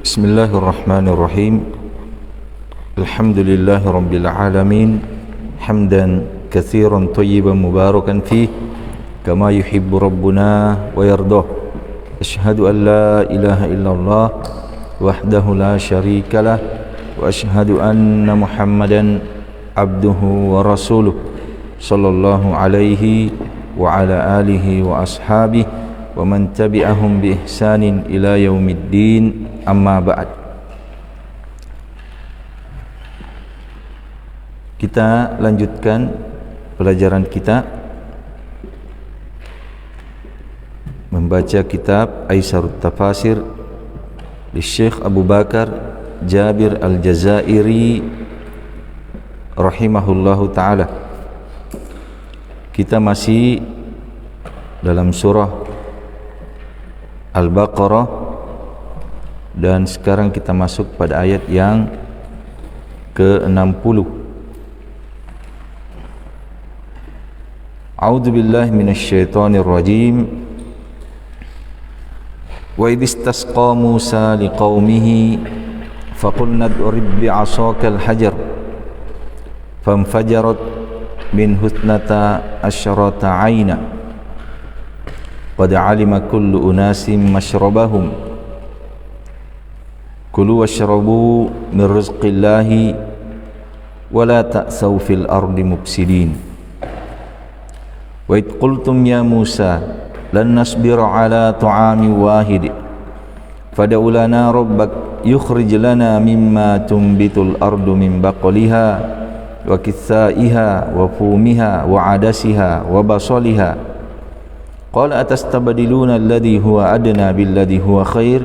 Bismillahirrahmanirrahim. Alhamdulillahi rabbil alamin, hamdan katsiran thayyiban mubarakan fih kama yuhibbu rabbuna wa yardah. Asyhadu an la ilaha illallah wahdahu la syarikalah wa asyhadu anna Muhammadan abduhu wa rasuluh sallallahu alaihi wa ala alihi wa ashabihi wa man tabi'ahum bi ihsanin ila yaumiddin, amma ba'd. Kita lanjutkan pelajaran kita membaca kitab Aisarut Tafasir di Syekh Abu Bakar Jabir Al-Jazairi rahimahullahu ta'ala. Kita masih dalam surah Al-Baqarah dan sekarang kita masuk pada ayat yang ke-60. A'udzu billahi minasyaitonir rajim. Wa idh istasqa Musa liqaumihi faqulna idrib bi'asakal hajar fanfajarat min husnata asyrata 'aina qad 'alima kullu unasin mashrabahum kulu washrabu min rizqillahi wa la ta'saw fil ardi mufsidin. Wa id qultum ya Musa lan nasbira ala ta'amin wahid fad'u lana rabbak yukhrij lana mimma tunbitul ardu min baqliha wa kithaiha wa fumiha wa adasiha wa basaliha. Qala atastabdiluna alladhi huwa adna billadhi huwa khair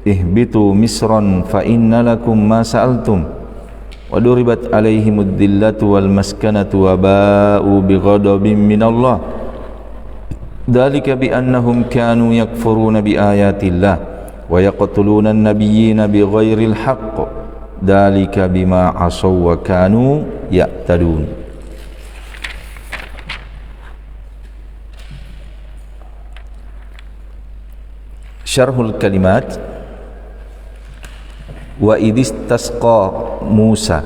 ihbitu misran fa inna lakum ma sa'altum wa duribat alaihimud dhillatu wal maskanatu wa ba'u bighadabin minallah dhalika bi annahum kanu yakfuruna bi ayatillah wa yaqtuluna an-nabiyyina bighairil haqq dhalika bima asaw wa kanu ya'tadun. Syarhul kalimat. Wa idistasqa Musa,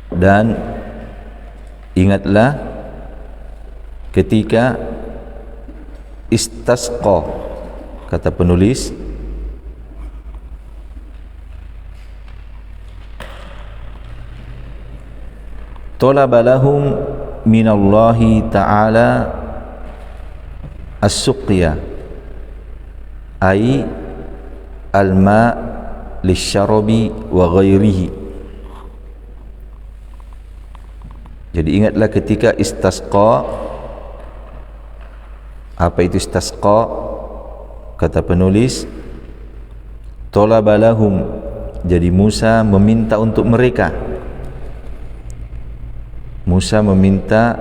dan ingatlah ketika istasqa, kata penulis talaba lahum minallahi ta'ala as-suqya ay al-ma' lisyarabi wa ghairihi. Jadi ingatlah ketika istasqa. Apa itu istasqa? Kata penulis talaba lahum, jadi Musa meminta untuk mereka. Musa meminta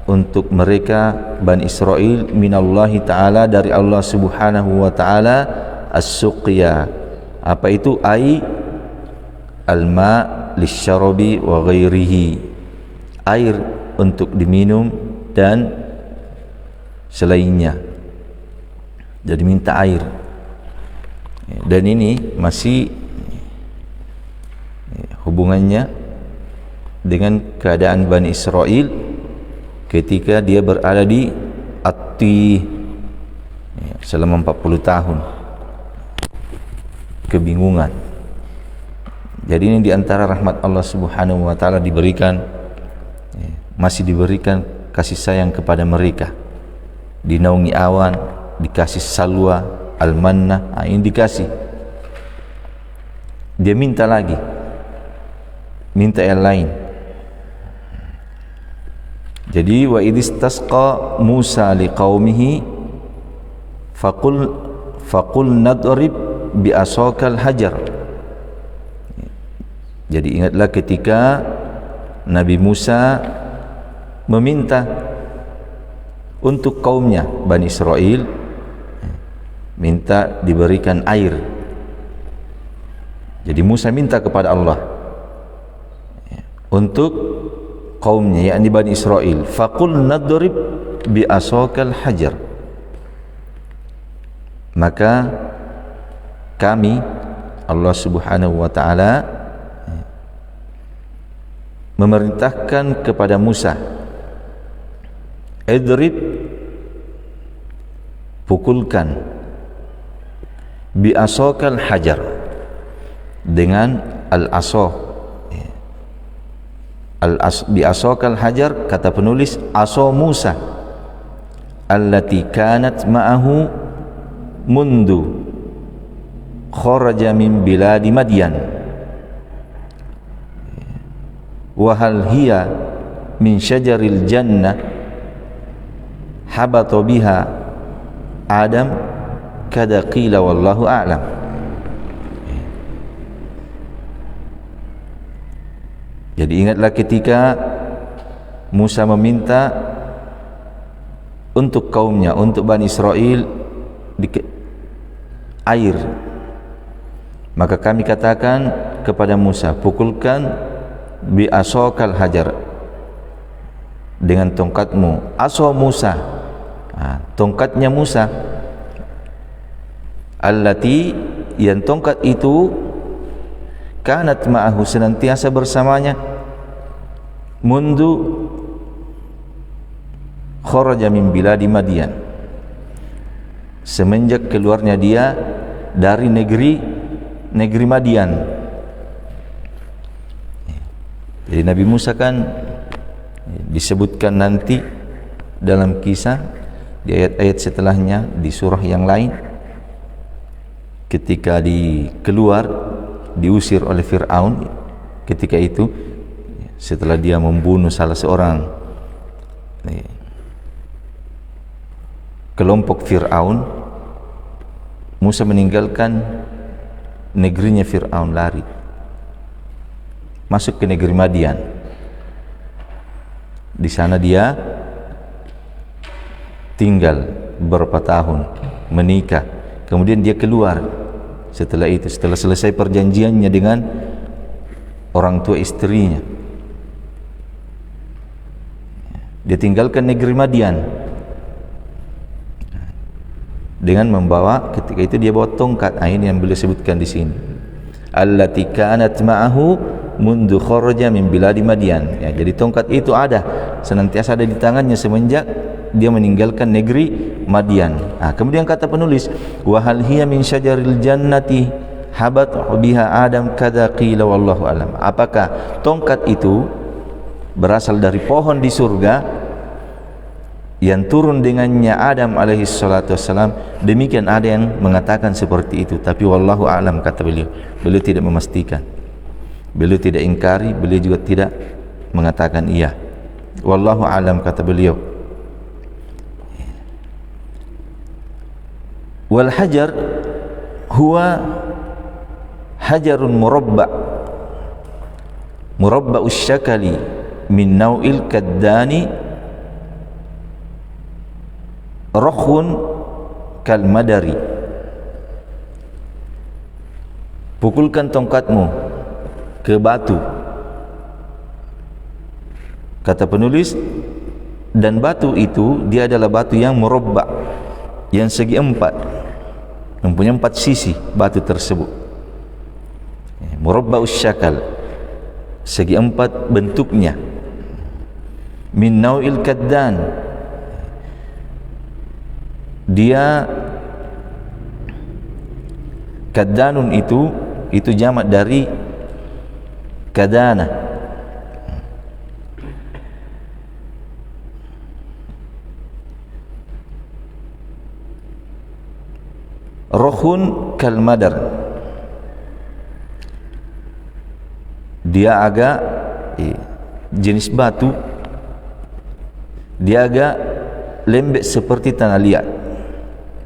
untuk mereka Bani Israel minallahi ta'ala, dari Allah subhanahu wa ta'ala, as-suqya. Apa itu? Ai al-ma' lisyarabi wa ghairihi, air untuk diminum dan selainnya. Jadi minta air. Dan ini masih hubungannya dengan keadaan Bani Israel ketika dia berada di At-Tih selama 40 tahun kebingungan. Jadi ini diantara rahmat Allah subhanahu wa ta'ala, diberikan, masih diberikan kasih sayang kepada mereka. Dinaungi awan, dikasih salwa, al-manna, ini dikasih. Dia minta lagi, minta yang lain. Jadi wa idistasqa Musa liqaumihi faqul nadrib bi asakal hajar. Jadi ingatlah ketika Nabi Musa meminta untuk kaumnya Bani Israel, minta diberikan air. Jadi Musa minta kepada Allah untuk kaumnya, yakni Bani Israel. Faqul nadrib bi asakal hajar. Maka kami Allah Subhanahu wa taala memerintahkan kepada Musa, idrib, pukulkan, bi asokal hajar, dengan al-aso. Bi asokal hajar, kata penulis, aso Musa allati kanat ma'ahu mundu kharaja min biladi Madyan, wa hal hiya min syajaril jannah habata biha Adam kada qila wallahu a'lam. Jadi ingatlah ketika Musa meminta untuk kaumnya, untuk Bani Israel air, maka kami katakan kepada Musa, pukulkan bi asokal hajar, dengan tongkatmu. Aso Musa, tongkatnya Musa, allati, yang tongkat itu kanat ma'ahu, senantiasa bersamanya, mundu kharaja min biladi Madyan, semenjak keluarnya dia dari negeri Madyan. Jadi Nabi Musa kan disebutkan nanti dalam kisah di ayat-ayat setelahnya di surah yang lain, ketika keluar diusir oleh Fir'aun. Ketika itu setelah dia membunuh salah seorang kelompok Fir'aun, Musa meninggalkan negerinya Fir'aun, lari masuk ke negeri Madyan. Di sana dia tinggal beberapa tahun, menikah, kemudian dia keluar. Setelah itu, setelah selesai perjanjiannya dengan orang tua istrinya, dia tinggalkan negeri Madyan dengan membawa, ketika itu dia bawa tongkat. Ini yang beliau sebutkan di sini, allati kanat ma'ahu mundu kharaja min biladi Madyan. Ya, jadi tongkat itu ada, senantiasa ada di tangannya semenjak dia meninggalkan negeri Madyan. Kemudian kata penulis, wa hal hiya min syajaril jannati habat biha Adam kada qila wallahu alam. Apakah tongkat itu berasal dari pohon di surga yang turun dengannya Adam alaihi salatu wassalam? Demikian ada yang mengatakan seperti itu, tapi wallahu alam, kata beliau. Beliau tidak memastikan, beliau tidak ingkari, beliau juga tidak mengatakan iya. Wallahu alam, kata beliau. Wal hajar huwa hajarun murabba'us syakali min nau'il kaddani rakhun kal madari. Pukulkan tongkatmu ke batu, kata penulis, dan batu itu dia adalah batu yang murabba', yang segi empat, mempunyai 4 sisi batu tersebut. Murabba'us syakal, segi 4 bentuknya. Min nau'il kaddan, dia kaddanun itu jamak dari kadana. Rohun kalmadar, dia agak jenis batu, dia agak lembek seperti tanah liat.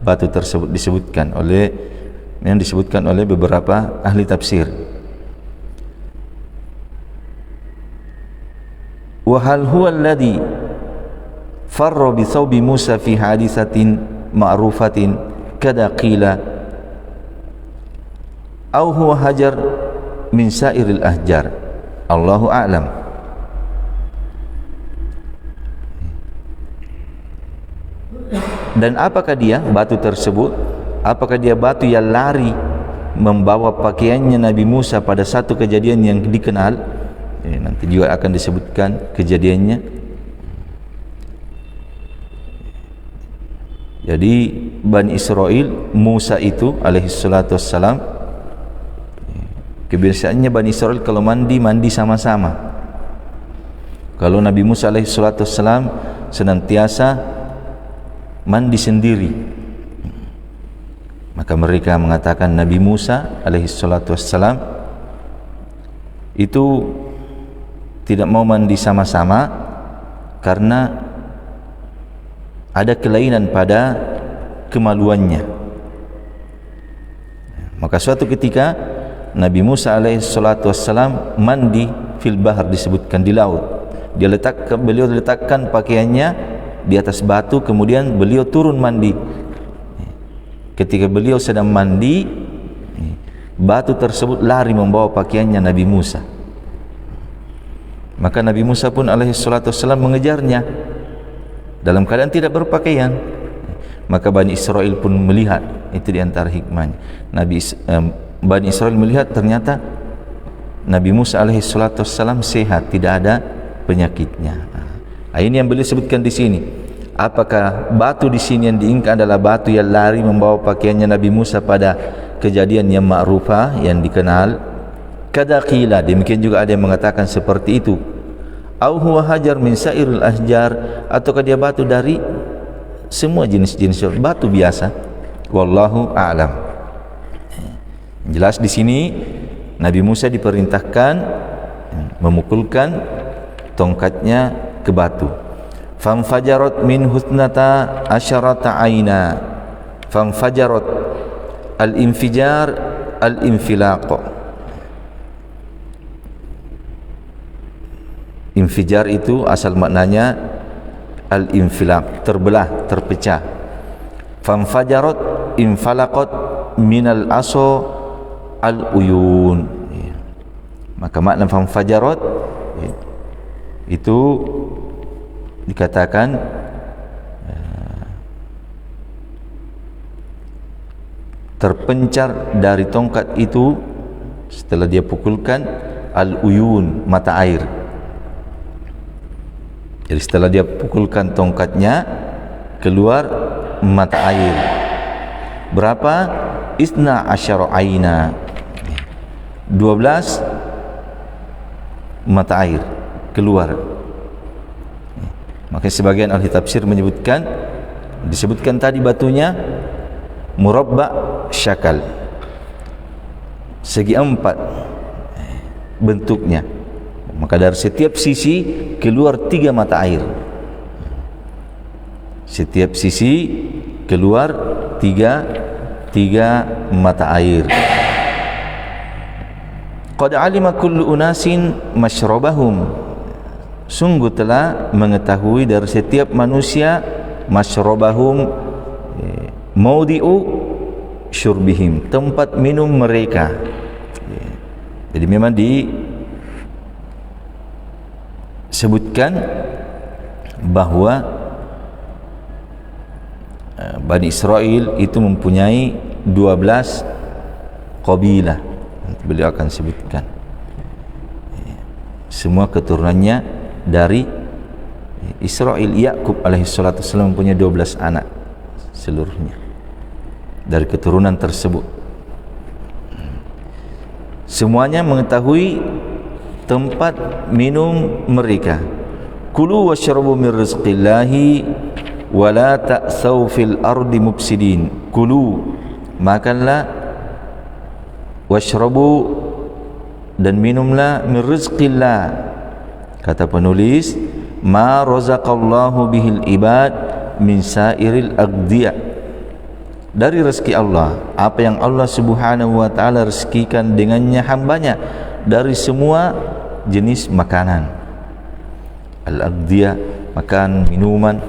Batu tersebut disebutkan oleh beberapa ahli tafsir. Wa hal huwa alladhi farra bi thawbi Musa fi hadithatin ma'rufatin kada qila aw huwa hajar min sairil ahjar, Allahu a'lam. Dan apakah dia batu tersebut, apakah dia batu yang lari membawa pakaiannya Nabi Musa pada satu kejadian yang dikenal, nanti juga akan disebutkan kejadiannya. Jadi Bani Israel, Musa itu alaihi salatu wassalam, kebiasaannya Bani Israel kalau mandi sama-sama. Kalau Nabi Musa alaihi salatu wassalam senantiasa mandi sendiri, maka mereka mengatakan Nabi Musa alaihi salatu wassalam itu tidak mau mandi sama-sama karena ada kelainan pada kemaluannya. Maka suatu ketika Nabi Musa alaihi salatu wassalam mandi fil bahar, disebutkan di laut. Beliau letakkan pakaiannya di atas batu, kemudian beliau turun mandi. Ketika beliau sedang mandi, batu tersebut lari membawa pakaiannya Nabi Musa. Maka Nabi Musa pun alaihi salatu wassalam mengejarnya dalam keadaan tidak berpakaian. Maka Bani Israel pun melihat, itu diantara hikmahnya. Bani Israel melihat ternyata Nabi Musa alaihi salatu wassalam sehat, tidak ada penyakitnya. Ini yang beliau sebutkan di sini. Apakah batu di sini yang diingat adalah batu yang lari membawa pakaiannya Nabi Musa pada kejadian yang ma'rufah, yang dikenal? Kada qila, demikian juga ada yang mengatakan seperti itu. Au huwa hajar min sairil ahjar, ataukah dia batu dari semua jenis-jenis batu biasa? Wallahu a'lam. Jelas di sini Nabi Musa diperintahkan memukulkan tongkatnya ke batu. Famfajarat min husnata asyarata aina. Famfajarat, al-infijar al-infilaq. Infijar itu asal maknanya al-infilaq, terbelah, terpecah. Famfajarat infalaqat minal aso al-uyun. Maka makna famfajarat itu dikatakan terpencar dari tongkat itu setelah dia pukulkan al-uyun, mata air. Jadi setelah dia pukulkan tongkatnya, keluar mata air. Berapa? Isna asyara aina, 12 mata air keluar. Maka sebagian ahli tafsir menyebutkan, disebutkan tadi batunya murabba syakal, segi 4 bentuknya. Maka dari setiap sisi keluar 3 mata air. Setiap sisi keluar tiga mata air. Qad alima kullu unasin masyrabahum, sungguh telah mengetahui dari setiap manusia masyrabahum, maudi'u syurbihim, tempat minum mereka. Jadi memang disebutkan bahwa Bani Israel itu mempunyai 12 qabilah. Beliau akan sebutkan semua keturunannya dari Israel. Yakub alaihi salatu wasallam mempunyai 12 anak seluruhnya dari keturunan tersebut. Semuanya mengetahui tempat minum mereka. Kulu washrabu min rizqillahi wa la ta'tsaw fil ardi mufsidin. Kulu, makanlah, washrabu, dan minumlah, min rizqillah, kata penulis, ma razaqallahu bihil ibad min sairil aghdiyah, dari rezeki Allah, apa yang Allah subhanahu wa ta'ala rezekikan dengannya hambanya dari semua jenis makanan. Al-aghdiyah, makan, minuman.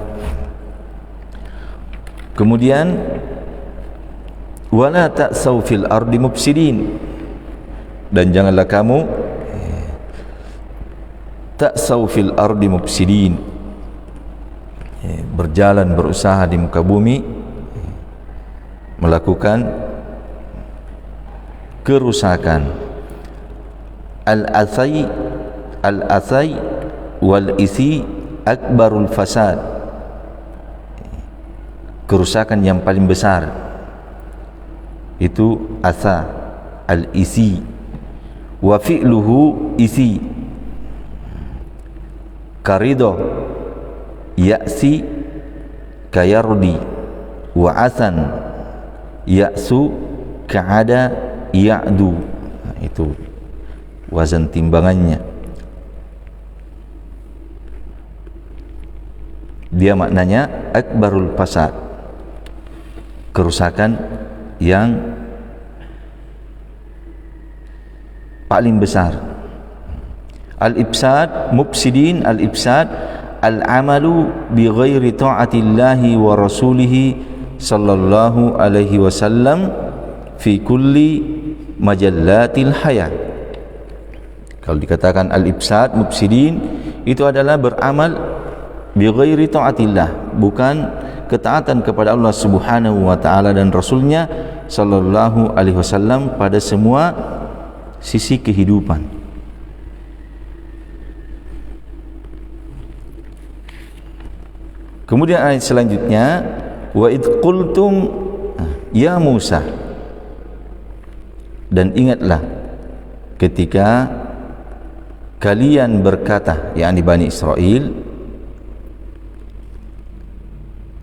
Kemudian wala ta'tsaw fil ardi mufsidin, dan janganlah kamu ta'tsaw fil ardi mufsidin, berjalan, berusaha di muka bumi melakukan kerusakan. Al-athai wal isi akbarul fasad, kerusakan yang paling besar itu atha, al-isi. Wa fi'luhu isi, karido ya'si kayardi, wa asan ya'su ka'ada ya'du. Itu wazan timbangannya. Dia maknanya akbarul fasad, kerusakan yang paling besar. Al-ifsad, mufsidin, al-ifsad al-amalu bi ghairi ta'atillahi wa rasulihi sallallahu alaihi wasallam fi kulli majallatil hayat. Kalau dikatakan al-ifsad, mufsidin, itu adalah beramal bi ghairi ta'atillah, bukan ketaatan kepada Allah Subhanahu wa taala dan Rasulnya sallallahu alaihi wasallam pada semua sisi kehidupan. Kemudian ayat selanjutnya, wa id qultum ya Musa, dan ingatlah ketika kalian berkata, yakni Bani Israel,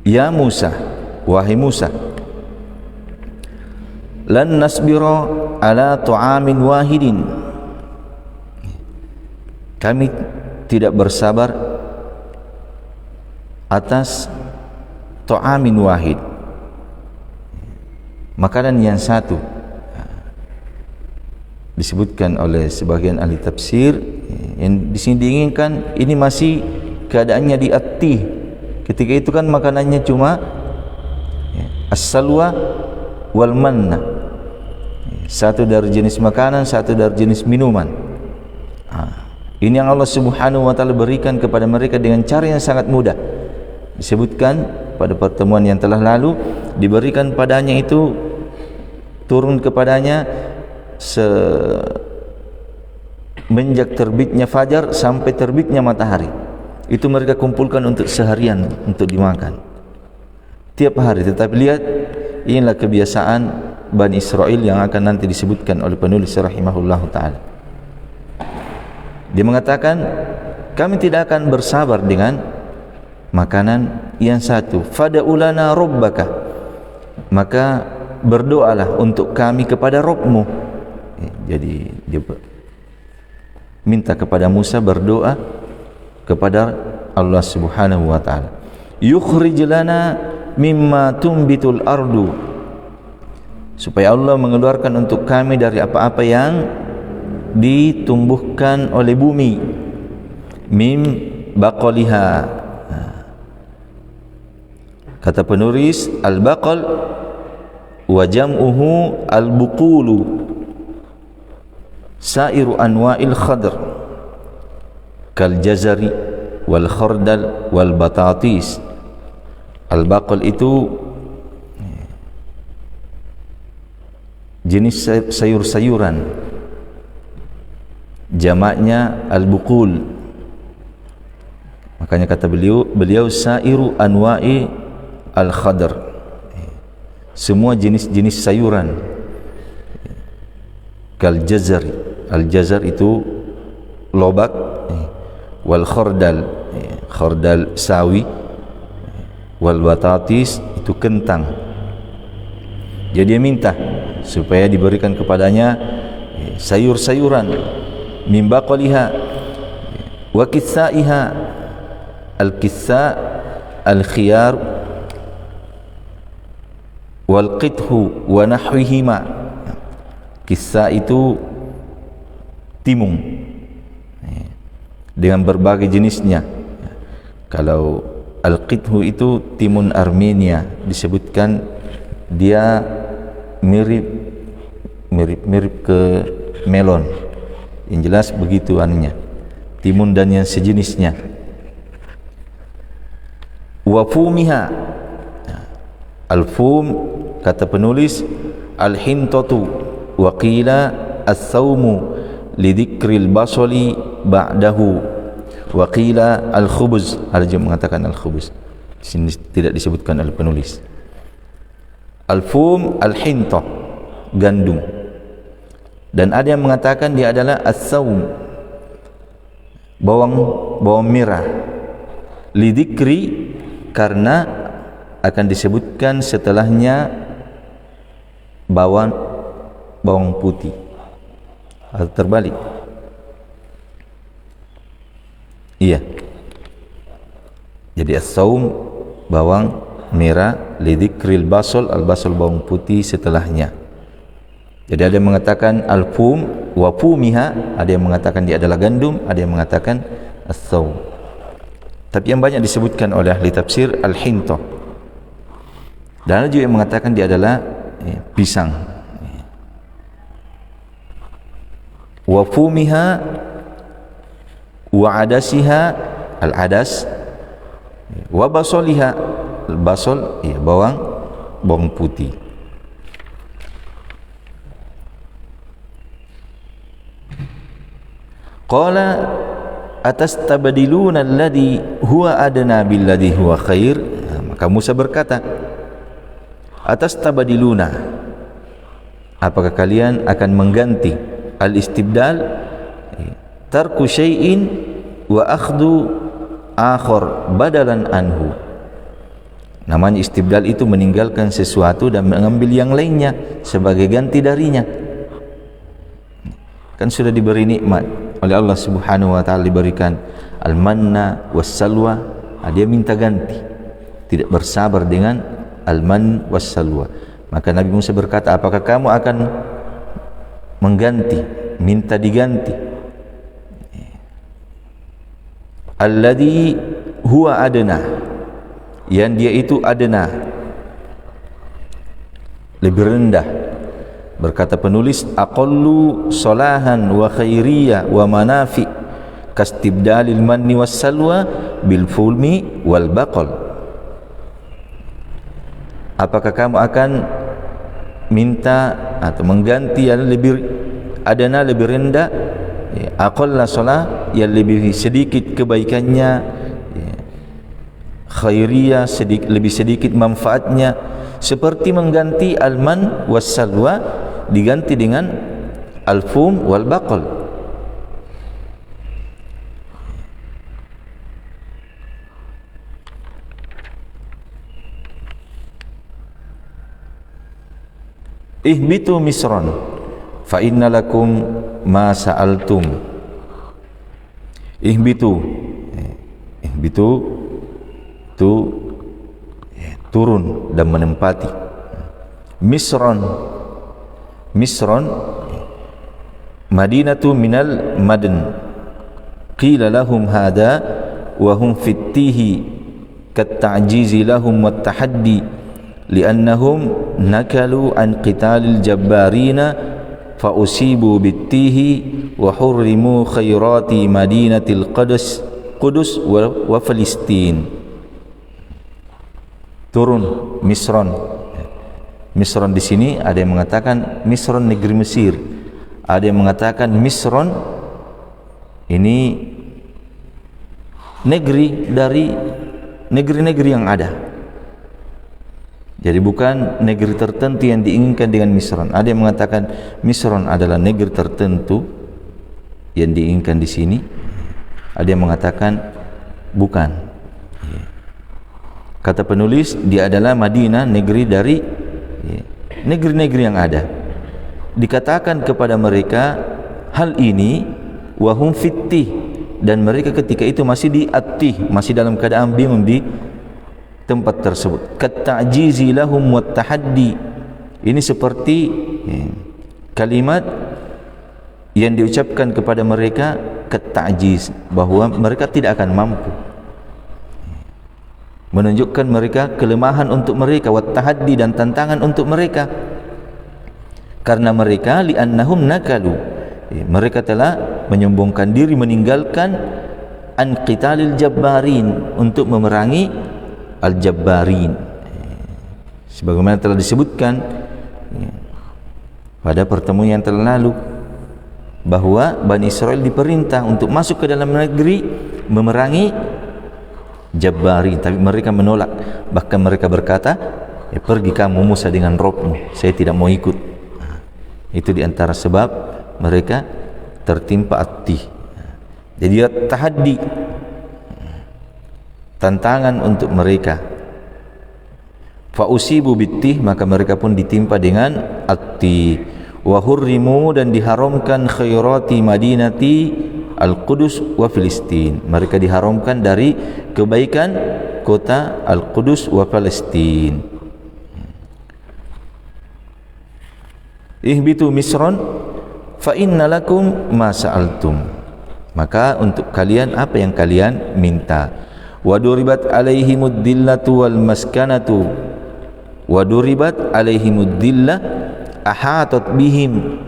ya Musa, wahai Musa, lan nasbira ala ta'amin wahidin, kami tidak bersabar atas ta'amin wahid, makanan yang satu. Disebutkan oleh sebagian ahli tafsir, yang di sini diinginkan ini masih keadaannya di ati. Ketika itu kan makanannya cuma as-salwa wal manna, satu dari jenis makanan, satu dari jenis minuman. Ini yang Allah Subhanahu wa taala berikan kepada mereka dengan cara yang sangat mudah. Disebutkan pada pertemuan yang telah lalu, diberikan padanya itu, turun kepadanya semenjak terbitnya fajar sampai terbitnya matahari. Itu mereka kumpulkan untuk seharian untuk dimakan tiap hari. Tetapi lihat, inilah kebiasaan Bani Israel yang akan nanti disebutkan oleh penulis rahimahullahu ta'ala. Dia mengatakan, kami tidak akan bersabar dengan makanan yang satu. Fada'ulana rabbaka, maka berdoalah untuk kami kepada Rabbmu. Jadi dia minta kepada Musa berdoa kepada Allah Subhanahu wa taala. Yukhrij lana mimma tumbitul ardu, supaya Allah mengeluarkan untuk kami dari apa-apa yang ditumbuhkan oleh bumi. Mim baqaliha, kata penulis al-baqal wa jam'uhu al-buqulu, sairu anwa'il khadr kal jazari wal khardal wal batatis. Al-baqal itu jenis sayur-sayuran, jamaknya al-buqul. Makanya kata beliau sairu anwa'i al-khadr, semua jenis-jenis sayuran. Kal jazari, al-jazar itu lobak, wal khardal, khardal sawi, wal batatis itu kentang. Jadi dia minta supaya diberikan kepadanya sayur-sayuran, min baqaliha wa kissaiha, al-kissa al-khiyar wal qithu wa nahwihima. Kisah itu timung dengan berbagai jenisnya. Kalau al-qithu itu timun Armenia, disebutkan dia mirip ke melon. Yang jelas begitu anunya, timun dan yang sejenisnya. Wa fumiha, al-fum kata penulis al-hintatu wa qila as-sawmu lidhikril basali ba'dahu wa qila al-khubuz. Ada juga mengatakan al-khubuz, di sini tidak disebutkan oleh penulis. Al-fum al-hintah, gandum. Dan ada yang mengatakan dia adalah as-sawm, bawang merah, lidhikri, karena akan disebutkan setelahnya bawang putih, atau terbalik. Iya, jadi as-sawm bawang merah, lidhikril basal, al-basal bawang putih setelahnya. Jadi ada yang mengatakan al-fum wa fumiha, ada yang mengatakan dia adalah gandum, ada yang mengatakan as-sawm. Tapi yang banyak disebutkan oleh ahli tafsir al-hintah. Dan ada juga yang mengatakan dia adalah pisang. Wa fumiha wa adasiha, al-adas, wa basaliha, al-basal, bawang putih. Qala atastabdiluna alladhi huwa adna billadhi huwa khair. Maka Musa berkata, atastabdiluna, apakah kalian akan mengganti, al-istibdal tarku syai'in wa akhdhu akhar badalan anhu. Namanya istibdal itu meninggalkan sesuatu dan mengambil yang lainnya sebagai ganti darinya. Kan sudah diberi nikmat oleh Allah Subhanahu wa taala, diberikan al-manna was-salwa, dia minta ganti, tidak bersabar dengan al-man was-salwa. Maka Nabi Musa berkata, apakah kamu akan mengganti, minta diganti alladhi huwa adna, yang dia itu adna, lebih rendah. Berkata penulis, aqallu salahan wa khairiyah wa manafi kastibdalil manni was salwa bil fulmi wal baqal. Apakah kamu akan minta atau mengganti yang lebih adana, lebih rendah, aqalla salah, yang lebih sedikit kebaikannya, khairiyah, lebih sedikit manfaatnya, seperti mengganti al-man was salwa diganti dengan al-fum wal baqal. Ihbitu misran fa inna lakum ma sa'altum. Ihbitu tu turun dan menempati. Misron madinatu minal madn, qila lahum hada wa hum fittihi kat ta'jizi lahum wat tahaddi li'annahum nakalu an qitalil jabbarina fa usibu bittihi wa hurrimu khairati madinatil Qudus wa Filistin. Turun Misron di sini ada yang mengatakan Misron negeri Mesir, ada yang mengatakan Misron ini negeri dari negeri-negeri yang ada. Jadi bukan negeri tertentu yang diinginkan dengan Misron. Ada yang mengatakan Misron adalah negeri tertentu yang diinginkan di sini. Ada yang mengatakan bukan. Kata penulis, dia adalah Madinah, negeri dari negeri-negeri yang ada. Dikatakan kepada mereka hal ini wahum fittih, dan mereka ketika itu masih di attih, masih dalam keadaan bingung di tempat tersebut. Kat-ta'jizi lahum wat tahaddi, ini seperti kalimat yang diucapkan kepada mereka kat-ta'jiz, bahwa mereka tidak akan mampu, menunjukkan mereka kelemahan untuk mereka, wat tahaddi, dan tantangan untuk mereka, karena mereka li'annahum nakalu, mereka telah menyombongkan diri, meninggalkan an qitalil jabbarin, untuk memerangi al-jabbarin. Sebagaimana telah disebutkan, pada pertemuan yang telah lalu, bahwa Bani Israel diperintah untuk masuk ke dalam negeri memerangi Jabbari, tapi mereka menolak. Bahkan mereka berkata, pergi kamu Musa dengan Robmu, saya tidak mau ikut. Itu diantara sebab mereka tertimpa At-Tih. Jadi tahaddi, tantangan untuk mereka. Fa'usibu bittih, maka mereka pun ditimpa dengan At-Tih. Wa hurrimu, dan diharamkan khairati madinati Al-Qudus wa Filistin. Mereka diharamkan dari kebaikan kota Al-Qudus wa Palestin. Ihbitu misron fa inna lakum ma sa'altum. Maka untuk kalian apa yang kalian minta. Wa duribat alaihimud dillatu wal maskanatu. Wa duribat alaihimud dillah ahatat bihim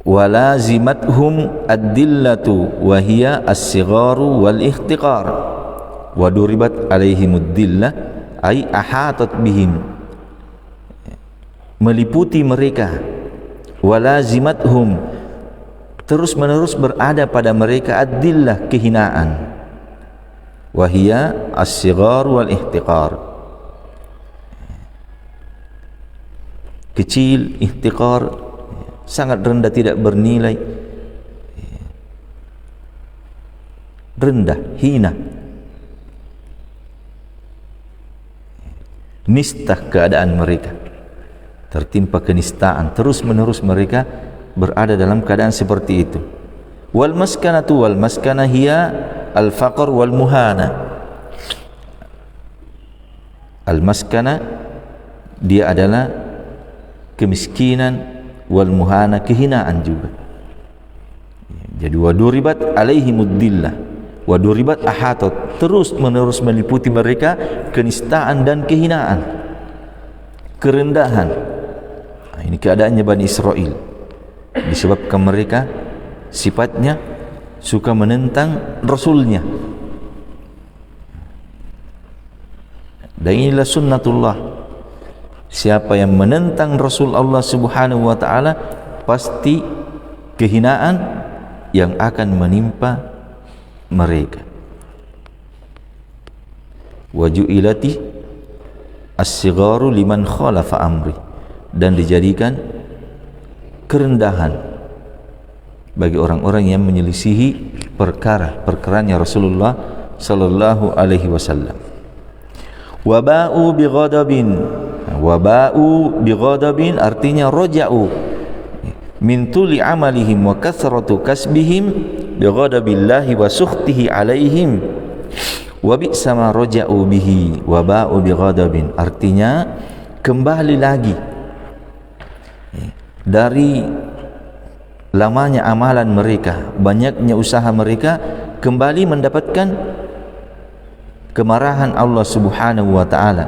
wa lazimathum ad-dillatu wa hiya as-sigharu wal ihtiqar. Wa duribat alaihimud dillah ay ahatat bihim, meliputi mereka. Wa lazimathum, terus menerus berada pada mereka ad-dillah, kehinaan. Wa hiya as-sigharu wal ihtiqar, kecil, ihtiqar, sangat rendah, tidak bernilai, rendah, hina, nista keadaan mereka, tertimpa kenistaan. Terus menerus mereka berada dalam keadaan seperti itu. Wal maskanatu, wal maskana hiya al faqr wal muhana. Al maskana, dia adalah kemiskinan, wal muhana, kehinaan juga. Jadi waduribat alaihimud dillah, waduribat ahatat, terus menerus meliputi mereka kenistaan dan kehinaan, kerendahan. Ini keadaannya Bani Israel, disebabkan mereka sifatnya suka menentang Rasulnya. Dan inilah sunnatullah. Siapa yang menentang Rasul Allah Subhanahu wa ta'ala, pasti kehinaan yang akan menimpa mereka. Wa ju'ilati as-sigharu liman khalafa amri, dan dijadikan kerendahan bagi orang-orang yang menyelisihi perkaranya Rasulullah sallallahu alaihi wasallam. Waba'u bighadabin, waba'u bighadabin artinya roja'u min tuli amalihim wa kathratu kasbihim bighadabillahi wa sukhtihi alaihim wa bi'sa ma roja'u bihi. Waba'u bighadabin artinya kembali lagi dari lamanya amalan mereka, banyaknya usaha mereka, kembali mendapatkan kemarahan Allah Subhanahu wa ta'ala,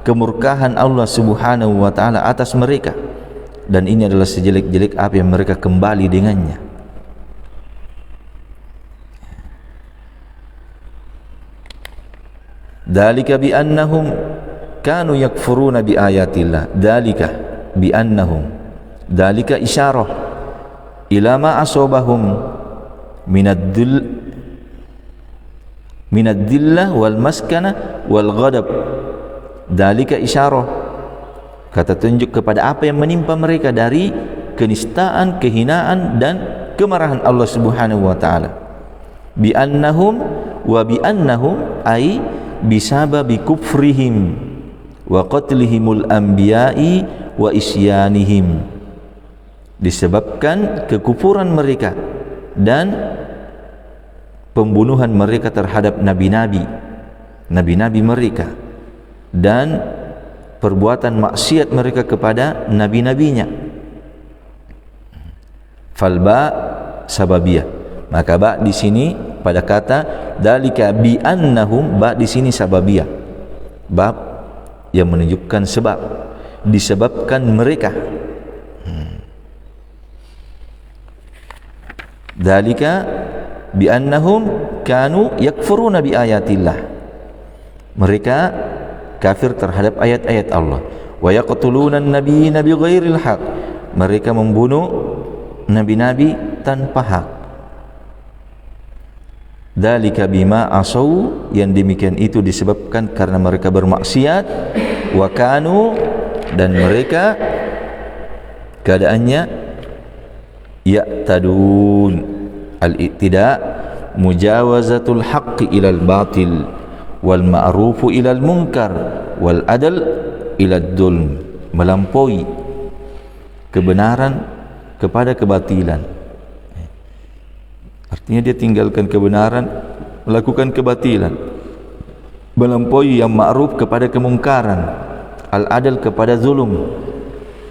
kemurkaan Allah Subhanahu wa ta'ala atas mereka. Dan ini adalah sejelek-jelek apa yang mereka kembali dengannya. Dalika bi annahum kanu yakfuruna bi ayatillah. Dalika bi annahum, dalika isyarah ila ma asabahum minad dillah wal maskana wal ghadab. Dalika isyarah, kata tunjuk kepada apa yang menimpa mereka dari kenistaan, kehinaan dan kemarahan Allah Subhanahu wa ta'ala. Bi annahum, wa bi annahum ay bisababi kufrihim wa qatlihimul anbiya'i wa isyanihim, disebabkan kekufuran mereka dan pembunuhan mereka terhadap nabi-nabi mereka, dan perbuatan maksiat mereka kepada nabi-nabinya. Falba sababiyah, maka ba di sini pada kata dalika bi annahum, ba di sini sababiyah, bab yang menunjukkan sebab, disebabkan mereka. Dalika bi annahum kanu yakfuruna bi ayatillah, mereka kafir terhadap ayat-ayat Allah. Wa yaqtuluna an-nabiyina bighairil haq, mereka membunuh nabi-nabi tanpa hak. Dzalika bima asau, yang demikian itu disebabkan karena mereka bermaksiat, wa kanu, dan mereka keadaannya ya'tadun. Al-i'tida' mujawazatul haqqi ilal batil wal ma'rufu ilal munkar wal adl ilal dhulm, melampaui kebenaran kepada kebatilan. Artinya dia tinggalkan kebenaran, melakukan kebatilan, melampaui yang ma'ruf kepada kemungkaran, al-adl kepada zulum.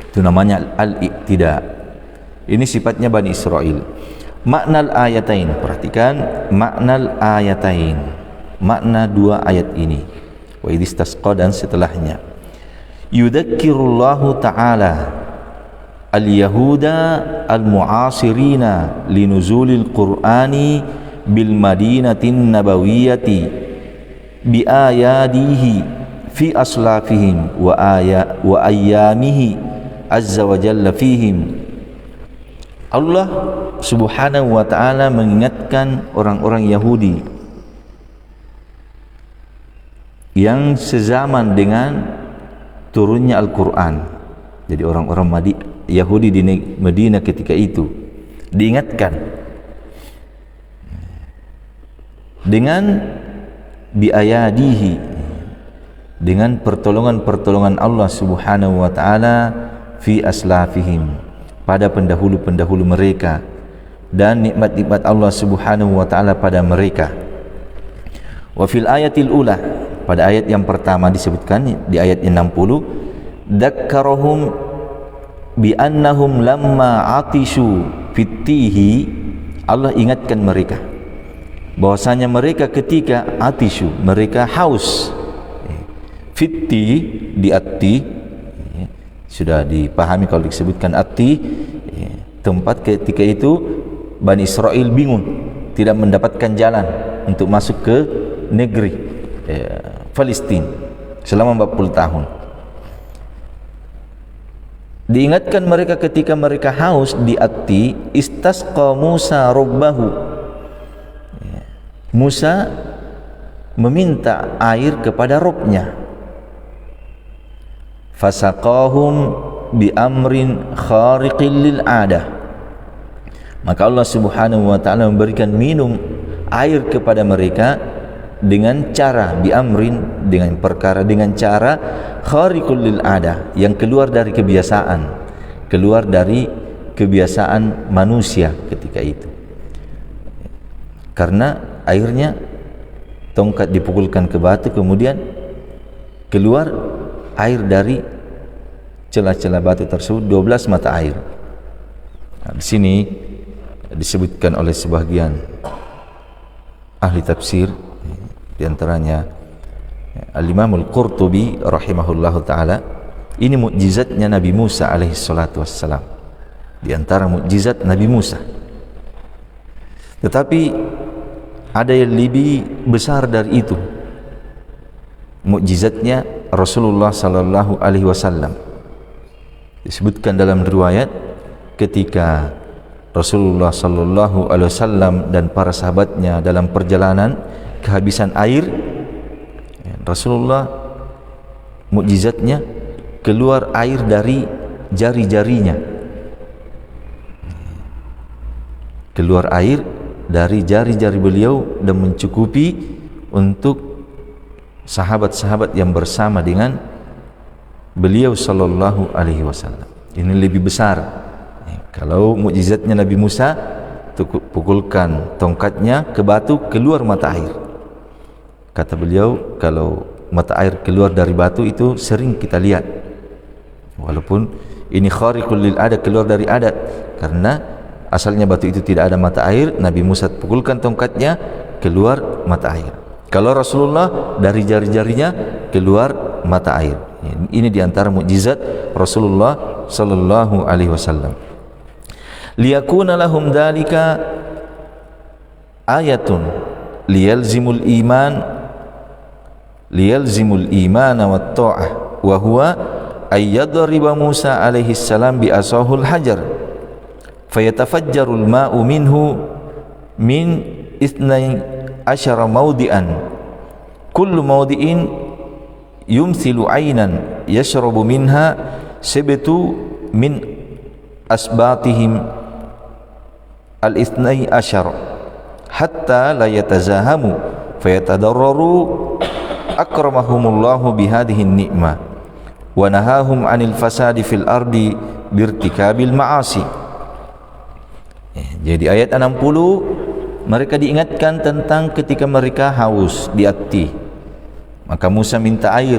Itu namanya al-i'tida. Ini sifatnya Bani Israel. Makna ayatain, perhatikan makna ayatain, makna dua ayat ini. Wa idistasqa, dan setelahnya. Yudakkirullahu ta'ala al-yahuda al-mu'asirina linuzulil qur'ani bil madinatin nabawiyati bi ayadihi fi aslafihim wa ayyamihi azza wa jalla fihim. Allah subhanahu wa ta'ala mengingatkan orang-orang Yahudi yang sezaman dengan turunnya Al-Quran. Jadi orang-orang Yahudi di Madinah ketika itu diingatkan dengan biayadihi, dengan pertolongan-pertolongan Allah subhanahu wa ta'ala fi aslafihim, pada pendahulu-pendahulu mereka, dan nikmat-nikmat Allah subhanahu wa ta'ala pada mereka. Wa fil ayatil ula, pada ayat yang pertama disebutkan di ayat 60, dakkarahum bi annahum lamma atishu fitihi, Allah ingatkan mereka bahwasanya mereka ketika atishu, mereka haus. Fitti, di atti, sudah dipahami kalau disebutkan atti, tempat ketika itu Bani Israel bingung, tidak mendapatkan jalan untuk masuk ke negeri Palestina selama 40 tahun. Diingatkan mereka ketika mereka haus di atti, istasqa Musa rabbahu, Musa meminta air kepada Rabbnya. Fasaqahum bi amrin khariqil lil adah, maka Allah subhanahu wa ta'ala memberikan minum air kepada mereka dengan cara bi amrin, dengan perkara, dengan cara khariqul lil adah, yang keluar dari kebiasaan, keluar dari kebiasaan manusia ketika itu. Karena airnya, tongkat dipukulkan ke batu, kemudian keluar air dari celah-celah batu tersebut, 12 mata air. Nah, di sini disebutkan oleh sebagian ahli tafsir, di antaranya Al-Imam Al-Qurtubi rahimahullahu ta'ala, ini mukjizatnya Nabi Musa alaihi salatu wassalam, di antara mukjizat Nabi Musa. Tetapi ada yang lebih besar dari itu, mukjizatnya Rasulullah sallallahu alaihi wasallam. Disebutkan dalam riwayat ketika Rasulullah sallallahu alaihi wasallam dan para sahabatnya dalam perjalanan kehabisan air, Rasulullah mukjizatnya keluar air dari jari-jarinya, keluar air dari jari-jari beliau dan mencukupi untuk sahabat-sahabat yang bersama dengan beliau sallallahu alaihi wasallam. Ini lebih besar. Kalau mukjizatnya Nabi Musa, pukulkan tongkatnya ke batu, keluar mata air. Kata beliau, kalau mata air keluar dari batu itu sering kita lihat, walaupun ini khariqul lil adat, keluar dari adat, karena asalnya batu itu tidak ada mata air. Nabi Musa pukulkan tongkatnya, keluar mata air. Kalau Rasulullah dari jari-jarinya keluar mata air. Ini diantara mukjizat Rasulullah sallallahu alaihi wasallam. Liyakuna lahum dzalika ayatun liyalzimul iman, liyalzimul imana wat ta'ah, wa huwa ayyadriba Musa alaihi salam bi asahul hajar fayatafajjarul ma'u minhu min ithnai asyara mawdi'an kullu mawdi'in yumthilu aynan yashrabu minha sibtu min asbatihim al-ithnai asyar hatta la yatazahamu fayatadarraru akramahumullahu bihadhihi ni'mah wa nahahum 'anil fasadi fil ardi birtikabil ma'asi. Jadi ayat 60 mereka diingatkan tentang ketika mereka haus di Atti, maka Musa minta air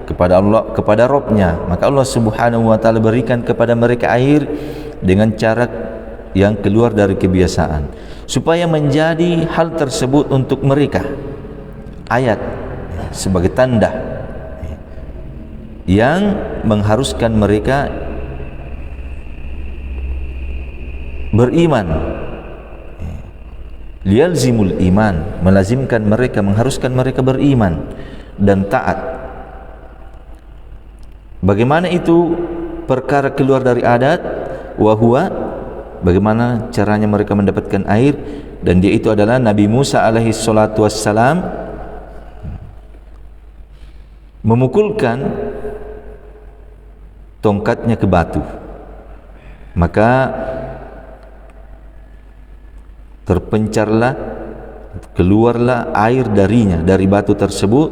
kepada Allah, kepada Rabb-Nya, maka Allah Subhanahu wa taala berikan kepada mereka air dengan cara yang keluar dari kebiasaan, supaya menjadi hal tersebut untuk mereka ayat sebagai tanda yang mengharuskan mereka beriman, liyalzimul iman, melazimkan mereka, mengharuskan mereka beriman dan taat. Bagaimana itu perkara keluar dari adat? Wahua, bagaimana caranya mereka mendapatkan air? Dan dia itu adalah Nabi Musa alaihi salatu wassalam memukulkan tongkatnya ke batu, maka terpencarlah, keluarlah air darinya, dari batu tersebut,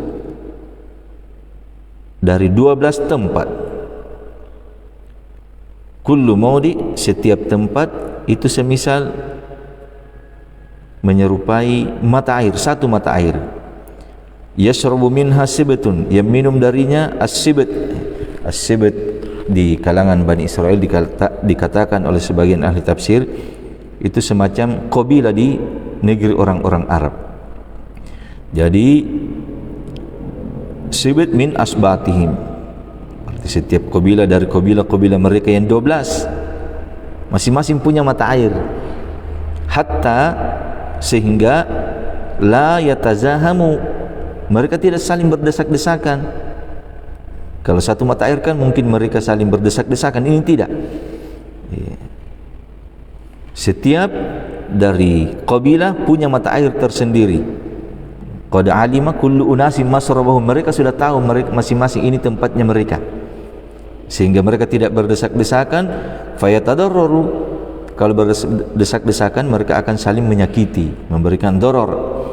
dari 12 tempat. Kullu maudi, setiap tempat itu semisal menyerupai mata air, satu mata air. Yashrabu minha sibtun, yang minum darinya as-sibt. As-sibt di kalangan Bani Israel dikatakan oleh sebagian ahli tafsir itu semacam kabilah di negeri orang-orang Arab. Jadi sibt min asbatihim, setiap kabilah dari kabilah-kabilah mereka yang 12 masing-masing punya mata air, hatta sehingga la yatazahamu, mereka tidak saling berdesak-desakan. Kalau satu mata air kan mungkin mereka saling berdesak-desakan, ini tidak. Setiap dari kabilah punya mata air tersendiri. Qad alima kullu unasim masrabahum, mereka sudah tahu mereka masing-masing ini tempatnya mereka, sehingga mereka tidak berdesak-desakan. Fayatadarraru, kalau berdesak-desakan mereka akan saling menyakiti, memberikan doror.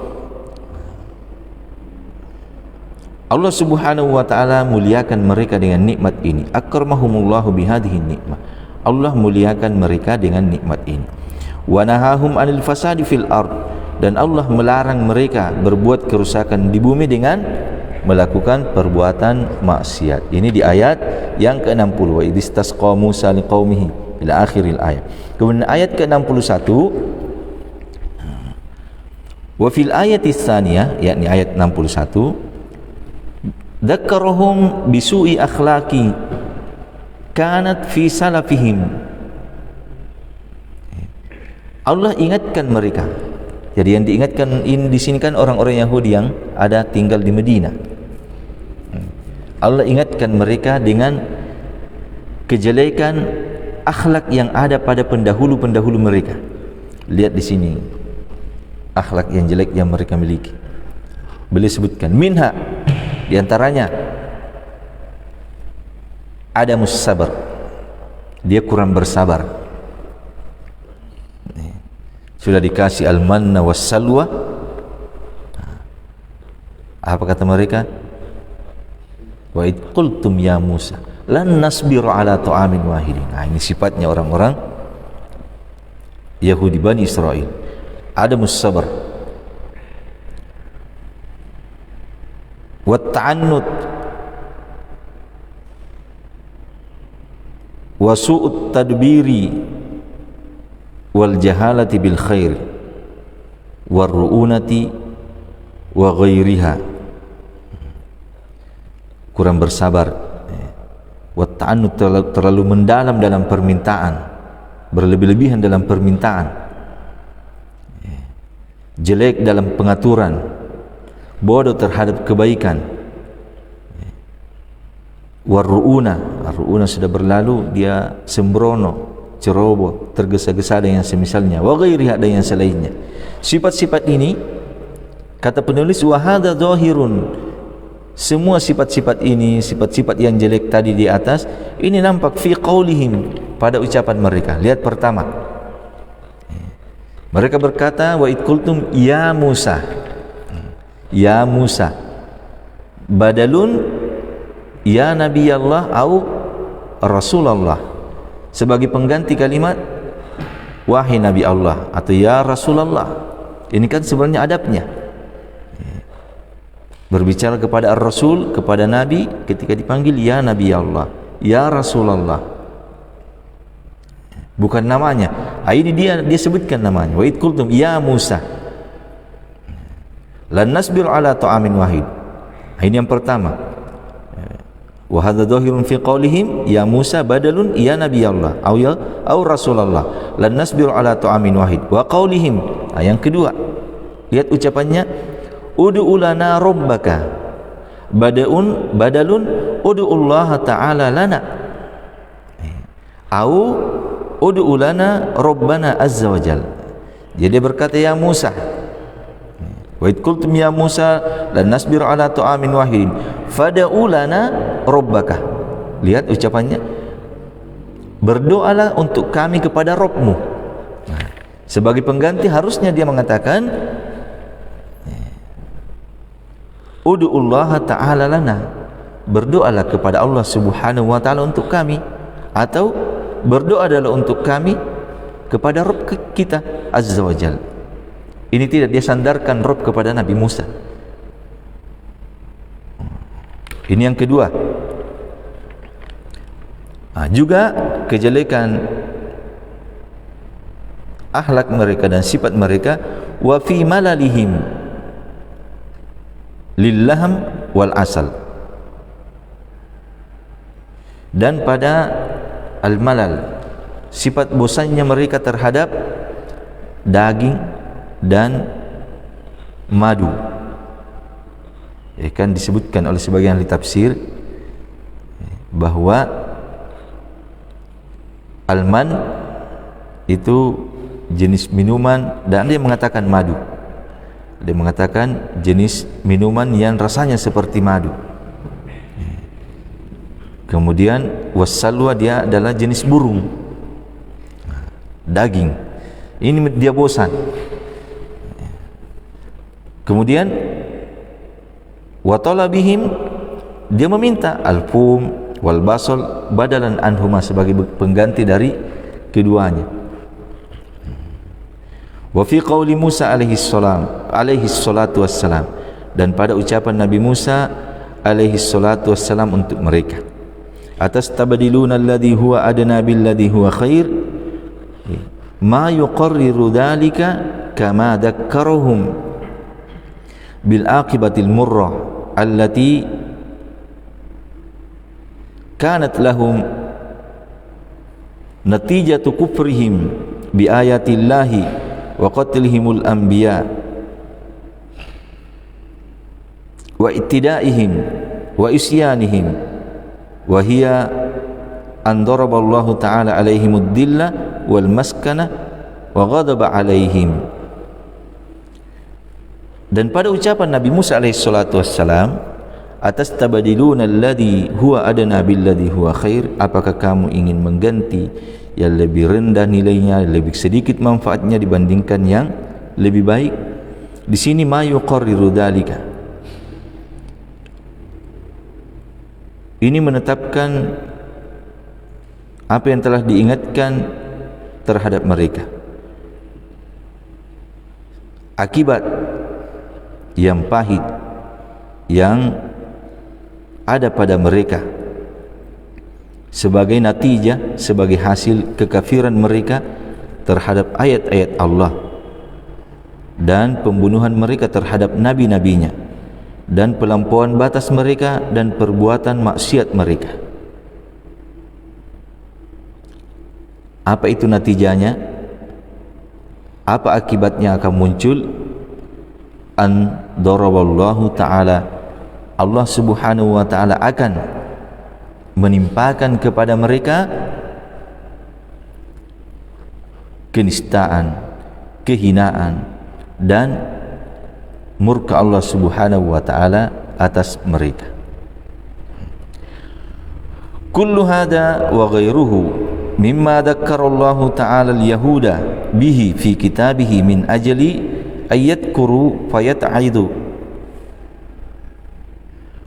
Allah Subhanahu wa taala muliakan mereka dengan nikmat ini. Akramahumullahu bihadhihi nikmah, Allah muliakan mereka dengan nikmat ini. Wa nahahum 'anil fasadi fil ard, dan Allah melarang mereka berbuat kerusakan di bumi dengan melakukan perbuatan maksiat. Ini di ayat yang ke-60, wa idistasqa Musa liqaumihi ila akhiril ayat. Kemudian ayat ke-61, wa fil ayatis tsaniyah, yakni ayat 61, dzakkarahum bisu'i akhlaqi kanat fi salafihim. Allah ingatkan mereka. Jadi yang diingatkan ini di sini kan orang-orang Yahudi yang ada tinggal di Medina. Allah ingatkan mereka dengan kejelekan akhlak yang ada pada pendahulu-pendahulu mereka. Lihat di sini akhlak yang jelek yang mereka miliki. Beliau sebutkan minha, di antaranya ada musabar, dia kurang bersabar. Sudah dikasih al-manna was-salwa, apa kata mereka? Wa id qultum ya Musa lan nasbiru ala ta'amin wahidin. Nah, ini sifatnya orang-orang Yahudi Bani Israel. Ada musabar, wa ta'annut, wa su'ut tadbiri, wal jahalati bil khair, war ru'unati wa ghairiha. Kurang bersabar, wa ta'annut, terlalu mendalam dalam permintaan, berlebih-lebihan dalam permintaan, jelek dalam pengaturan, bodoh terhadap kebaikan. Ar-ru'una sudah berlalu, dia sembrono, ceroboh, tergesa-gesa dan yang semisalnya, wa ghairiha dan yang selainnya. Sifat-sifat ini kata penulis wa hadza zahirun, semua sifat-sifat ini, sifat-sifat yang jelek tadi di atas ini nampak fi qaulihim, pada ucapan mereka. Lihat pertama, mereka berkata wa id qultum ya Musa, ya Musa, badalun ya Nabi Allah au Rasulullah, sebagai pengganti kalimat wahai Nabi Allah atau ya Rasulullah. Ini kan sebenarnya adabnya, berbicara kepada Ar-Rasul, kepada Nabi, ketika dipanggil ya Nabi Allah, ya Rasulullah, bukan namanya. Ini dia sebutkan namanya. Wa id qultum ya Musa lan nasbir ala ta'amin wahid. Ini yang pertama. Wa hadza dhahirun fi qaulihim ya Musa badalun ya Nabi Allah au Rasulullah lan nasbir ala ta'amin wahid. Wa qaulihim, yang kedua, lihat ucapannya, ud'u lana rabbaka badalun ud'u Allah ta'ala lana au ud'u lana rabbana azza wa jal. Jadi berkata ya Musa, wa id qultum ya Musa lan nasbir ala ta'amin wahidin fad'u lana rabbaka. Lihat ucapannya, berdoalah untuk kami kepada Rabbmu. Sebagai pengganti harusnya dia mengatakan ud'ullaha ta'ala lana, berdoalah kepada Allah subhanahu wa ta'ala untuk kami, atau berdoa adalah untuk kami kepada Rabb kita azza wa jal. Ini tidak dia sandarkan Rabb kepada Nabi Musa. Ini yang kedua. Juga kejelekan akhlak mereka dan sifat mereka, wa fi malalihim lillaham wal asal, dan pada al-malal, sifat bosannya mereka terhadap daging dan madu. Kan disebutkan oleh sebagian ahli tafsir bahwa alman itu jenis minuman, dan dia mengatakan madu. Dia mengatakan jenis minuman yang rasanya seperti madu. Kemudian wassalwa, dia adalah jenis burung, daging. Ini dia bosan. Kemudian wa talabihim, dia meminta al-fum wal basal badalan anhuma, sebagai pengganti dari keduanya. Wa fi qauli Musa alaihi salatu wassalam, dan pada ucapan Nabi Musa alaihi salatu wassalam untuk mereka, atas tabadiluna alladhi huwa adna billadhi huwa khair ma yuqarriru dhalika kama dzakkarahum bil aqibatil murrah allati kanat lahum natijatu kufrihim bi ayatillahi wa qatlihimul anbiya wa ittidaihim wa isyanihim wa hiya an daraballahu ta'ala alaihimud dilla wal maskana wa ghadaba alaihim. Dan pada ucapan Nabi Musa alaihi salatu wassalam, atas tabadiluna alladhi huwa adna billadhi huwa khair, apakah kamu ingin mengganti yang lebih rendah nilainya, lebih sedikit manfaatnya dibandingkan yang lebih baik? Di sini ma yuqarriru dzalika, ini menetapkan apa yang telah diingatkan terhadap mereka, akibat yang pahit yang ada pada mereka sebagai natijah, sebagai hasil kekafiran mereka terhadap ayat-ayat Allah dan pembunuhan mereka terhadap nabi-nabinya dan pelampauan batas mereka dan perbuatan maksiat mereka. Apa itu natijahnya? Apa akibatnya akan muncul? An daraballahu ta'ala, Allah subhanahu wa ta'ala akan menimpakan kepada mereka kenistaan, kehinaan dan murka Allah Subhanahu wa taala atas mereka. Kullu hada wa ghairuhu mimma dzakkara Allah taala al-yahuda bihi fi kitabihi min ajli ayadkuru fayat'idu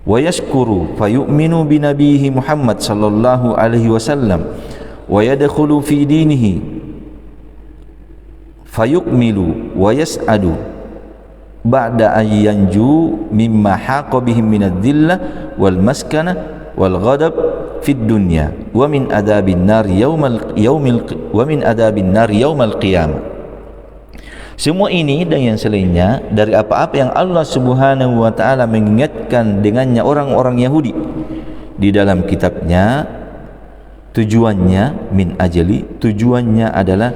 wa yashkuru fayu'minu bi nabiyhi Muhammad sallallahu alaihi wasallam wa yadkhulu fi dinihi fayukmilu wa yas'adu ba'da ayyanju mimma haqa bihim minadh dhillah wal maskana wal ghadab fid dunya wa min adabin nar yaumal qiyamah. Semua ini dan yang selainnya dari apa-apa yang Allah Subhanahu wa taala mengingatkan dengannya orang-orang Yahudi di dalam kitabnya, tujuannya min ajali, tujuannya adalah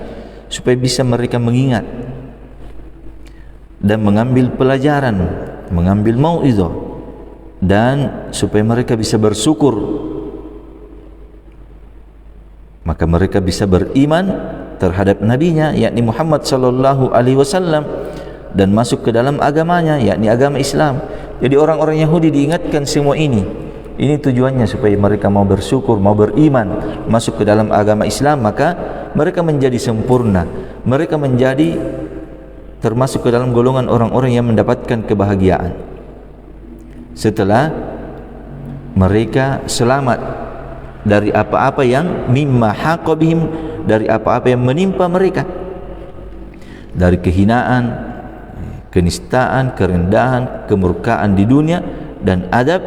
supaya bisa mereka mengingat dan mengambil pelajaran, mengambil mau'izah, dan supaya mereka bisa bersyukur, maka mereka bisa beriman terhadap nabinya yakni Muhammad sallallahu alaihi wasallam dan masuk ke dalam agamanya yakni agama Islam. Jadi orang-orang Yahudi diingatkan semua ini. Ini tujuannya supaya mereka mau bersyukur, mau beriman, masuk ke dalam agama Islam, maka mereka menjadi sempurna. Mereka menjadi termasuk ke dalam golongan orang-orang yang mendapatkan kebahagiaan setelah mereka selamat dari apa-apa yang mimma haqabihim, dari apa-apa yang menimpa mereka, dari kehinaan, kenistaan, kerendahan, kemurkaan di dunia dan adab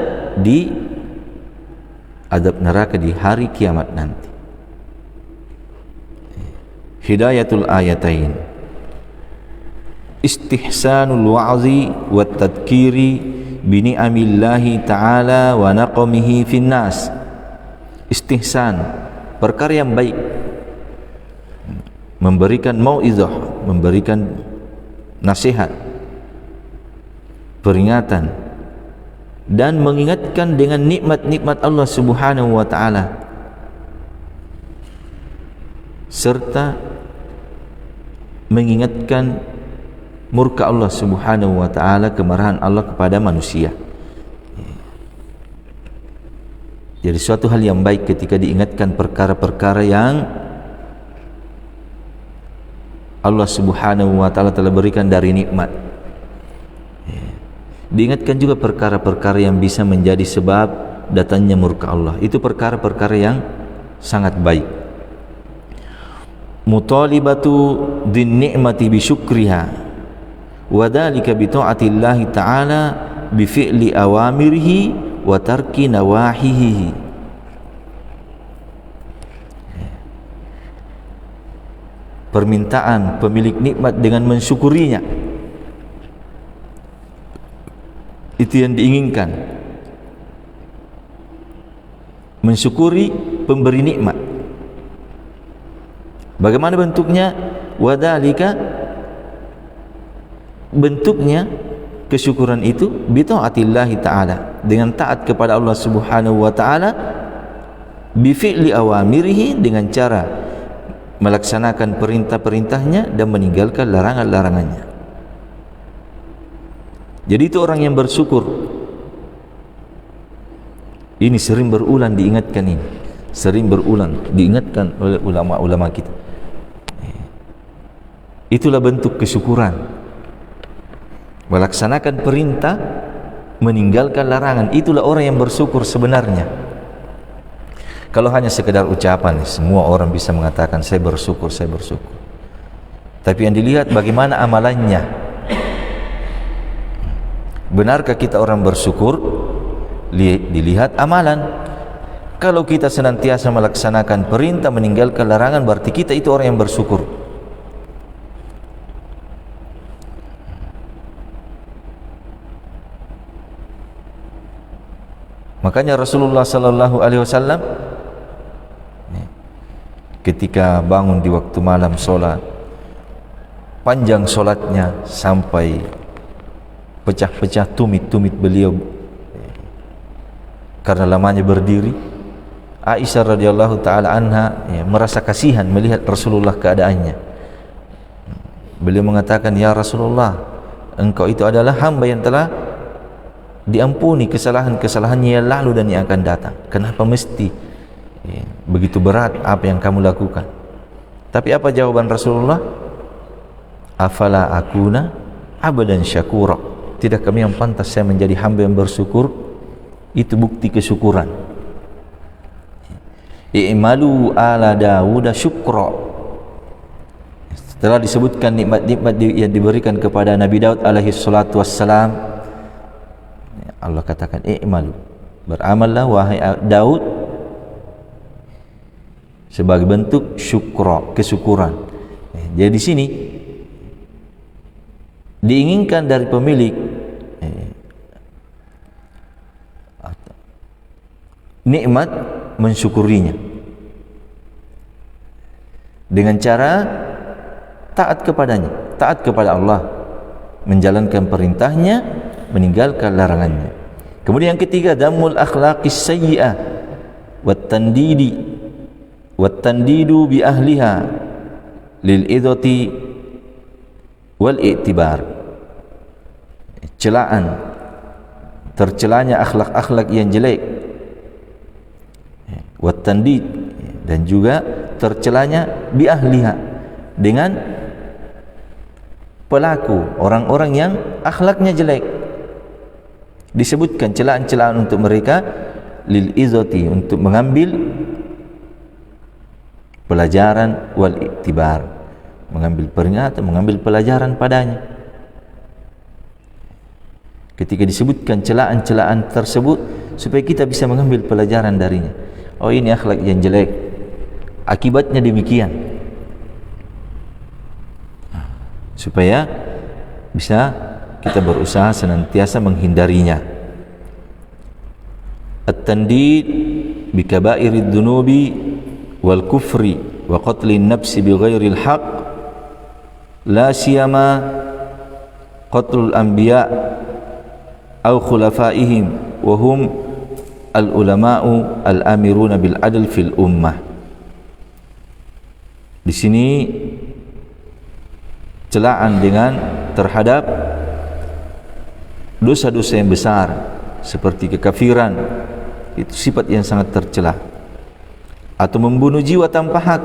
neraka di hari kiamat nanti. Hidayatul ayatain istihsanul wa'zi wat tadhkiri bi ni'amillahi ta'ala wa naqamihi fin nas. Istihsan, perkara yang baik, memberikan mau'izah, memberikan nasihat, peringatan dan mengingatkan dengan nikmat-nikmat Allah Subhanahu wa taala serta mengingatkan murka Allah Subhanahu wa taala, kemarahan Allah kepada manusia. Jadi suatu hal yang baik ketika diingatkan perkara-perkara yang Allah Subhanahu wa taala telah berikan dari nikmat. Diingatkan juga perkara-perkara yang bisa menjadi sebab datangnya murka Allah. Itu perkara-perkara yang sangat baik. Mutalibatu din ni'mati bi syukriha wa dzalika bi ta'atillahi ta'ala bi fi'li awamirihi wa tarki nawahihi. Permintaan pemilik nikmat dengan mensyukurinya, itu yang diinginkan. Mensyukuri pemberi nikmat. Bagaimana bentuknya? Wadhalika, bentuknya kesyukuran itu bi taatillahi ta'ala, dengan taat kepada Allah Subhanahu wa taala, bi fi'li awamirihi, dengan cara melaksanakan perintah-perintahnya dan meninggalkan larangan-larangannya. Jadi itu orang yang bersyukur. Ini sering berulang diingatkan, ini sering berulang diingatkan oleh ulama-ulama kita. Itulah bentuk kesyukuran, melaksanakan perintah, meninggalkan larangan. Itulah orang yang bersyukur sebenarnya. Kalau hanya sekedar ucapan, semua orang bisa mengatakan saya bersyukur, saya bersyukur. Tapi yang dilihat bagaimana amalannya. Benarkah kita orang bersyukur? Dilihat amalan. Kalau kita senantiasa melaksanakan perintah, meninggalkan larangan, berarti kita itu orang yang bersyukur. Makanya Rasulullah sallallahu alaihi wasallam ketika bangun di waktu malam solat, panjang solatnya sampai pecah-pecah tumit-tumit beliau karena lamanya berdiri. Aisyah radhiyallahu taala anha merasa kasihan melihat Rasulullah keadaannya. Beliau mengatakan, "Ya Rasulullah, engkau itu adalah hamba yang telah diampuni kesalahan-kesalahannya yang lalu dan yang akan datang. Kenapa mesti begitu berat apa yang kamu lakukan?" Tapi apa jawaban Rasulullah? "Afala akuna abadan syakura." Tidak kami yang pantas saya menjadi hamba yang bersyukur? Itu bukti kesyukuran. "I'malu ala Dawud syukra." Setelah disebutkan nikmat-nikmat yang diberikan kepada Nabi Daud alaihi salatu wassalam, Allah katakan, "I'malu." Beramallah wahai Daud, sebagai bentuk syukra, kesyukuran. Jadi di sini diinginkan dari pemilik nikmat mensyukurinya dengan cara taat kepadanya, taat kepada Allah, menjalankan perintahnya, meninggalkan larangannya. Kemudian yang ketiga, damul akhlaqis sayyi'ah wat tandidu bi ahliha lil idati wal i'tibar. Celaan, tercelanya akhlak-akhlak yang jelek, wat tandid, dan juga tercelanya bi ahliha, dengan pelaku, orang-orang yang akhlaknya jelek. Disebutkan celaan-celaan untuk mereka, lil izati, untuk mengambil pelajaran, wal iktibar, mengambil peringatan, mengambil pelajaran padanya. Ketika disebutkan celaan-celaan tersebut, supaya kita bisa mengambil pelajaran darinya. Oh, ini akhlak yang jelek, akibatnya demikian, supaya bisa kita berusaha senantiasa menghindarinya. At-tandid bi kaba'irid dunubi wal kufri wa qatlin nafsi bi ghairil haq, la siyama qatlul anbiya aw khulafaihim wa hum al ulama'u al amiruna bil adl fil ummah. Di sini celaan dengan terhadap dosa-dosa yang besar seperti kekafiran, itu sifat yang sangat tercela, atau membunuh jiwa tanpa hak,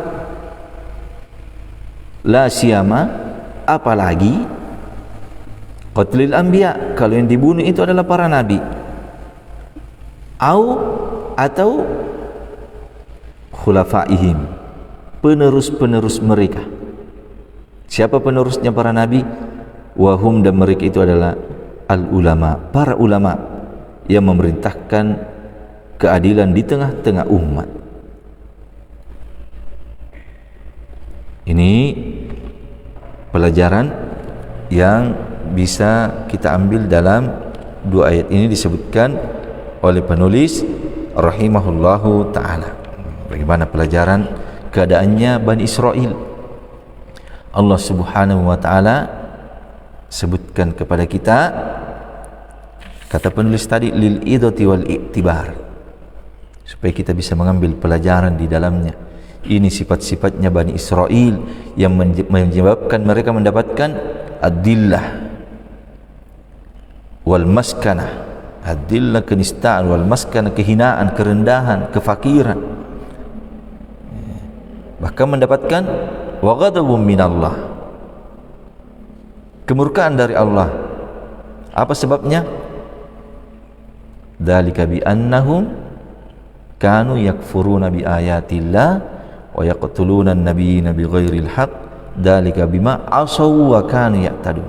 la siyama, apalagi qatlil anbiya, kalau yang dibunuh itu adalah para nabi, atau khulafaihim, penerus-penerus mereka. Siapa penerusnya para nabi? Wahum, dan mereka itu adalah al-ulama, para ulama yang memerintahkan keadilan di tengah-tengah umat. Ini pelajaran yang bisa kita ambil dalam dua ayat ini, disebutkan oleh penulis rahimahullahu ta'ala. Bagaimana pelajaran keadaannya Bani Israel. Allah subhanahu wa ta'ala sebutkan kepada kita, kata penulis tadi, lil idati wal iktibar, supaya kita bisa mengambil pelajaran di dalamnya. Ini sifat-sifatnya Bani Israel yang menyebabkan mereka mendapatkan adillah wal maskanah, adillah kenistaan, wal maskanah kehinaan, kerendahan, kefakiran, bahkan mendapatkan wa ghadabun minallah, kemurkaan dari Allah. Apa sebabnya? Dzalika bi annahum kanu yakfuruna bi ayatillah wa yaqtuluna an-nabiyina bighairil haqq, dzalika bima asaw wa kanu ya'tadun.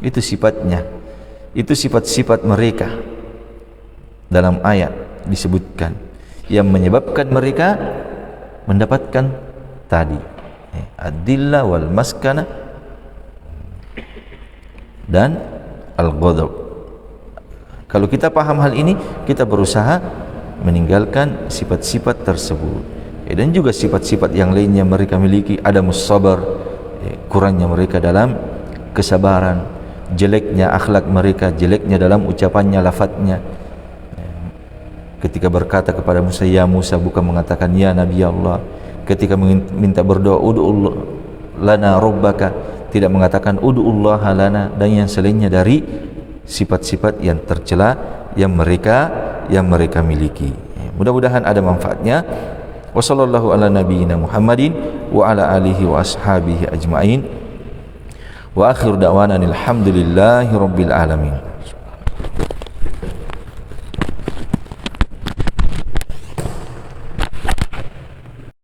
Itu sifatnya, itu sifat-sifat mereka dalam ayat disebutkan yang menyebabkan mereka mendapatkan tadi adillah wal maskana dan al-ghadab. Kalau kita paham hal ini, kita berusaha meninggalkan sifat-sifat tersebut, dan juga sifat-sifat yang lainnya mereka miliki. Ada musabar, kurangnya mereka dalam kesabaran, jeleknya akhlak mereka, jeleknya dalam ucapannya, lafadznya. ketika berkata kepada Musa, ya Musa, bukan mengatakan ya Nabi Allah. Ketika minta berdoa, ud'u lana rabbaka, tidak mengatakan ud'ullah lana, dan yang selainnya dari sifat-sifat yang tercela yang mereka miliki. Mudah-mudahan ada manfaatnya. Wa sallallahu ala nabiyyina Muhammadin wa ala alihi wa ashabihi ajma'in. Wa akhir da'wana alhamdulillahi rabbil alamin.